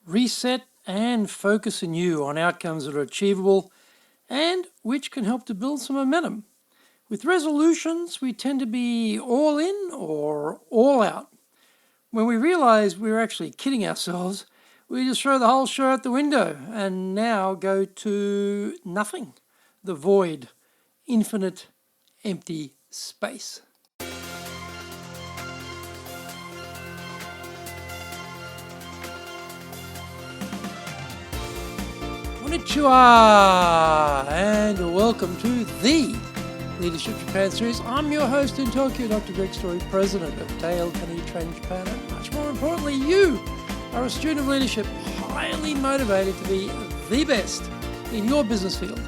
reset and focus anew on outcomes that are achievable and which can help to build some momentum. With resolutions, we tend to be all in or all out. When we realize we're actually kidding ourselves, we just throw the whole show out the window and now go to nothing, the void, infinite, empty space. Konnichiwa, and welcome to the Leadership Japan series. I'm your host in Tokyo, Dr. Greg Story, president of Dale Carnegie Training Japan, and much more importantly, you are a student of leadership, highly motivated to be the best in your business field.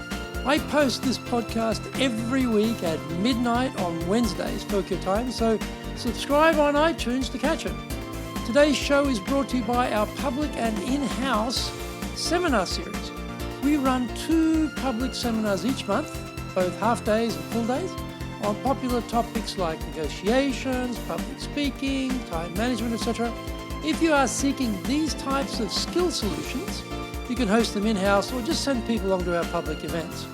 I post this podcast every week at midnight on Wednesdays, Tokyo time, so subscribe on iTunes to catch it. Today's show is brought to you by our public and in-house seminar series. We run 2 public seminars each month, both half days and full days, on popular topics like negotiations, public speaking, time management, etc. If you are seeking these types of skill solutions, you can host them in-house or just send people along to our public events.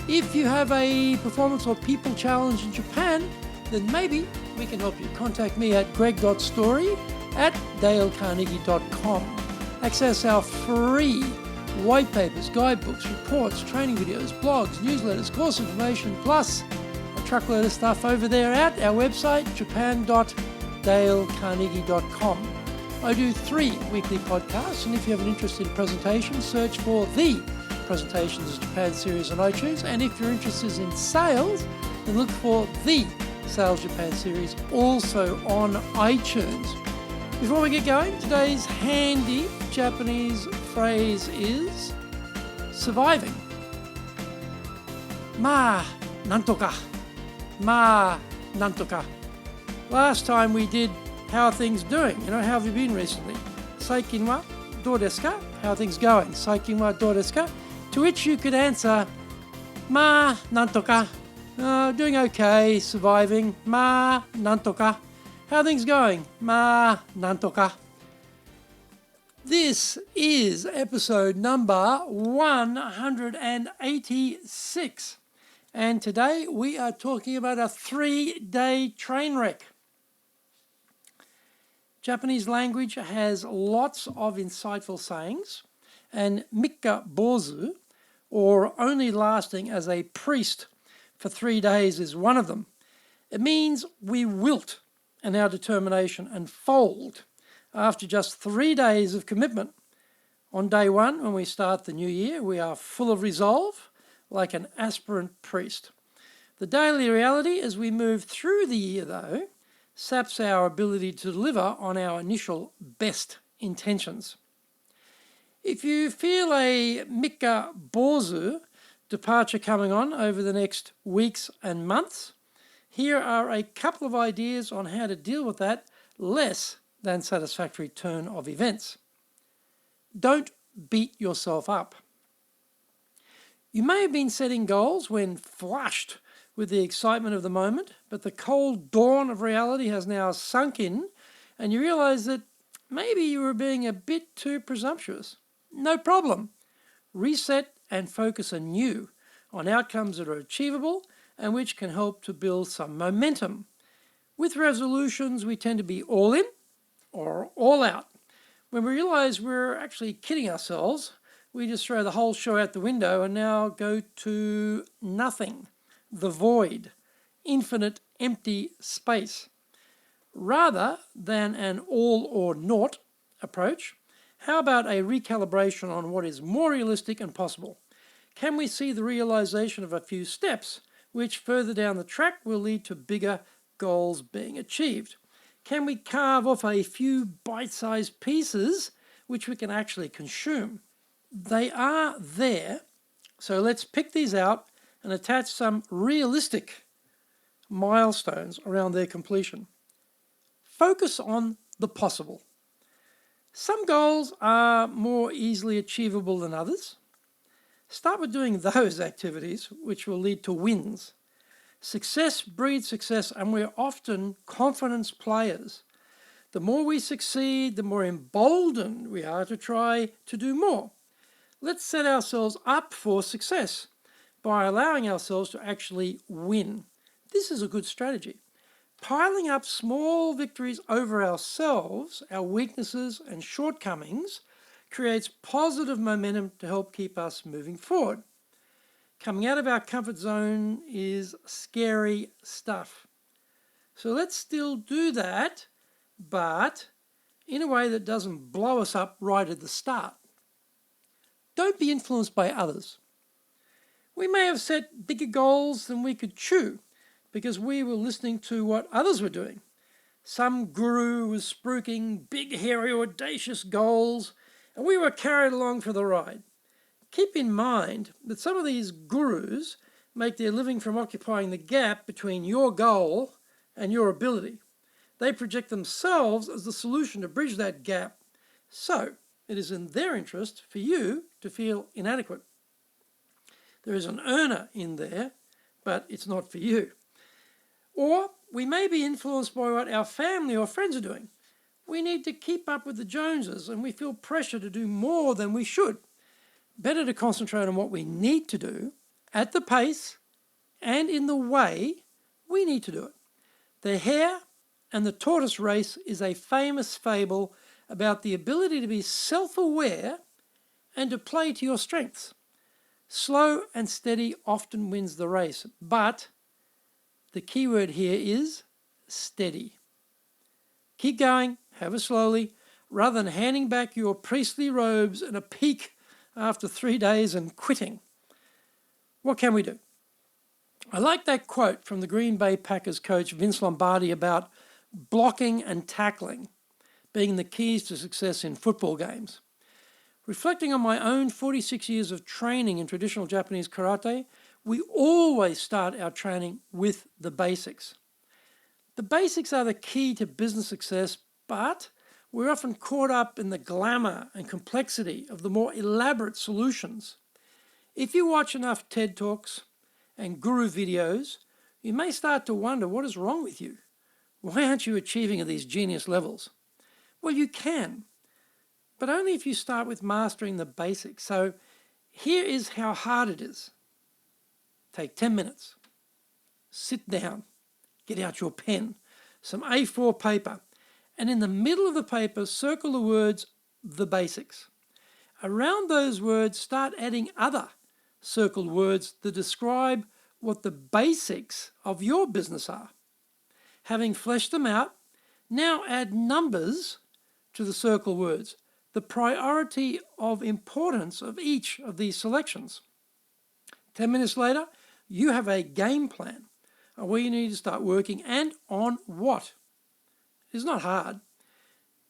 If you have a performance or people challenge in Japan, then maybe we can help you. Contact me at greg.story@dalecarnegie.com. Access our free white papers, guidebooks, reports, training videos, blogs, newsletters, course information, plus a truckload of stuff over there at our website, japan.dalecarnegie.com. I do 3 weekly podcasts, and if you have an interest in presentations, search for the Presentations Japan series on iTunes, and if you're interested in sales, then look for the Sales Japan series also on iTunes. Before we get going, today's handy Japanese phrase is surviving. Nantoka. Nantoka. Last time we did how are things doing? How have you been recently? Saikin wa dou desu ka? How are things going? Saikin wa dou desu ka? To which you could answer, nantoka. Doing okay, surviving. Nantoka. How are things going? Nantoka. This is episode number 186. And today we are talking about a 3-day train wreck. Japanese language has lots of insightful sayings, and mikka bozu, or only lasting as a priest for 3 days, is one of them. It means we wilt in our determination and fold after just 3 days of commitment. On day 1, when we start the new year, we are full of resolve, like an aspirant priest. The daily reality as we move through the year, though, saps our ability to deliver on our initial best intentions. If you feel a mikka bozu departure coming on over the next weeks and months, here are a couple of ideas on how to deal with that less than satisfactory turn of events. Don't beat yourself up. You may have been setting goals when flushed with the excitement of the moment, but the cold dawn of reality has now sunk in, and you realize that maybe you were being a bit too presumptuous. No problem. Reset and focus anew on outcomes that are achievable and which can help to build some momentum. With resolutions, we tend to be all in or all out. When we realize we're actually kidding ourselves, we just throw the whole show out the window and now go to nothing, the void, infinite empty space. Rather than an all or naught approach, how about a recalibration on what is more realistic and possible? Can we see the realization of a few steps which further down the track will lead to bigger goals being achieved? Can we carve off a few bite-sized pieces which we can actually consume? They are there, so let's pick these out and attach some realistic milestones around their completion. Focus on the possible. Some goals are more easily achievable than others. Start with doing those activities which will lead to wins. Success breeds success, and we're often confidence players. The more we succeed, the more emboldened we are to try to do more. Let's set ourselves up for success by allowing ourselves to actually win. This is a good strategy. Piling up small victories over ourselves, our weaknesses and shortcomings, creates positive momentum to help keep us moving forward. Coming out of our comfort zone is scary stuff. So let's still do that, but in a way that doesn't blow us up right at the start. Don't be influenced by others. We may have set bigger goals than we could chew because we were listening to what others were doing. Some guru was spruiking big, hairy, audacious goals, and we were carried along for the ride. Keep in mind that some of these gurus make their living from occupying the gap between your goal and your ability. They project themselves as the solution to bridge that gap. So, it is in their interest for you to feel inadequate. There is an earner in there, but it's not for you. Or we may be influenced by what our family or friends are doing. We need to keep up with the Joneses and we feel pressure to do more than we should. Better to concentrate on what we need to do at the pace and in the way we need to do it. The hare and the tortoise race is a famous fable about the ability to be self-aware and to play to your strengths. Slow and steady often wins the race, but the key word here is steady. Keep going, have it slowly, rather than handing back your priestly robes and a peak after 3 days and quitting. What can we do? I like that quote from the Green Bay Packers coach Vince Lombardi about blocking and tackling being the keys to success in football games. Reflecting on my own 46 years of training in traditional Japanese karate, we always start our training with the basics. The basics are the key to business success, but we're often caught up in the glamour and complexity of the more elaborate solutions. If you watch enough TED Talks and guru videos, you may start to wonder what is wrong with you. Why aren't you achieving at these genius levels? Well, you can, but only if you start with mastering the basics. So here is how hard it is. Take 10 minutes. Sit down. Get out your pen, some A4 paper, and in the middle of the paper, circle the words, the basics. Around those words, start adding other circled words that describe what the basics of your business are. Having fleshed them out, now add numbers to the circle words, the priority of importance of each of these selections. 10 minutes later, you have a game plan on where you need to start working and on what. It's not hard.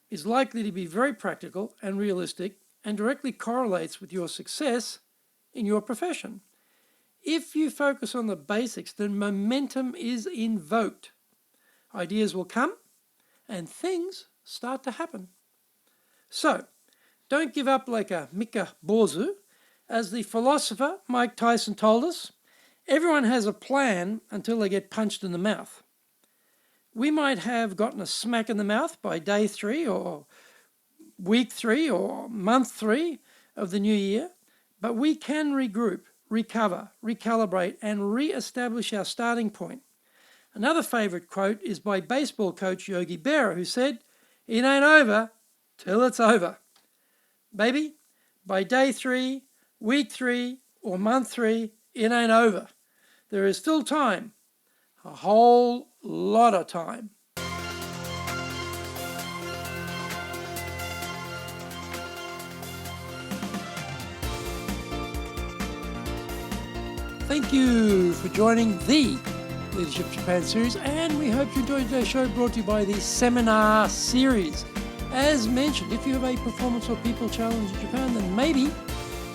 It's likely to be very practical and realistic and directly correlates with your success in your profession. If you focus on the basics, then momentum is invoked. Ideas will come and things start to happen. So, don't give up like a mikka, bozu. As the philosopher Mike Tyson told us, everyone has a plan until they get punched in the mouth. We might have gotten a smack in the mouth by day 3 or week 3 or month 3 of the new year, but we can regroup, recover, recalibrate, and re-establish our starting point. Another favorite quote is by baseball coach Yogi Berra, who said, "It ain't over till it's over." Baby, by day 3, week 3, or month 3, it ain't over. There is still time, a whole lot of time. Thank you for joining the Leadership Japan series, and we hope you enjoyed today's show, brought to you by the Seminar Series. As mentioned, if you have a performance or people challenge in Japan, then maybe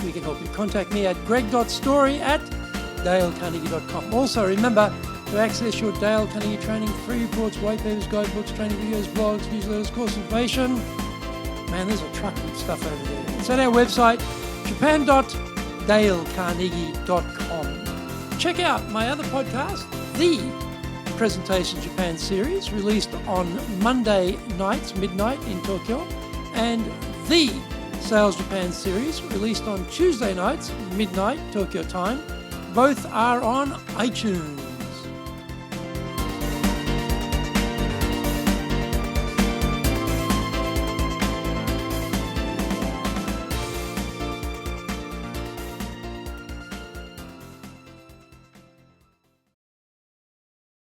we can help you. Contact me at greg.story@dalecarnegie.com. Also, remember to access your Dale Carnegie training, free reports, white papers, guidebooks, training videos, blogs, newsletters, course information. Man, there's a truck of stuff over there. It's at our website, japan.dalecarnegie.com. Check out my other podcast, the Presentation Japan series released on Monday nights, midnight in Tokyo, and the Sales Japan series released on Tuesday nights, midnight Tokyo time. Both are on iTunes.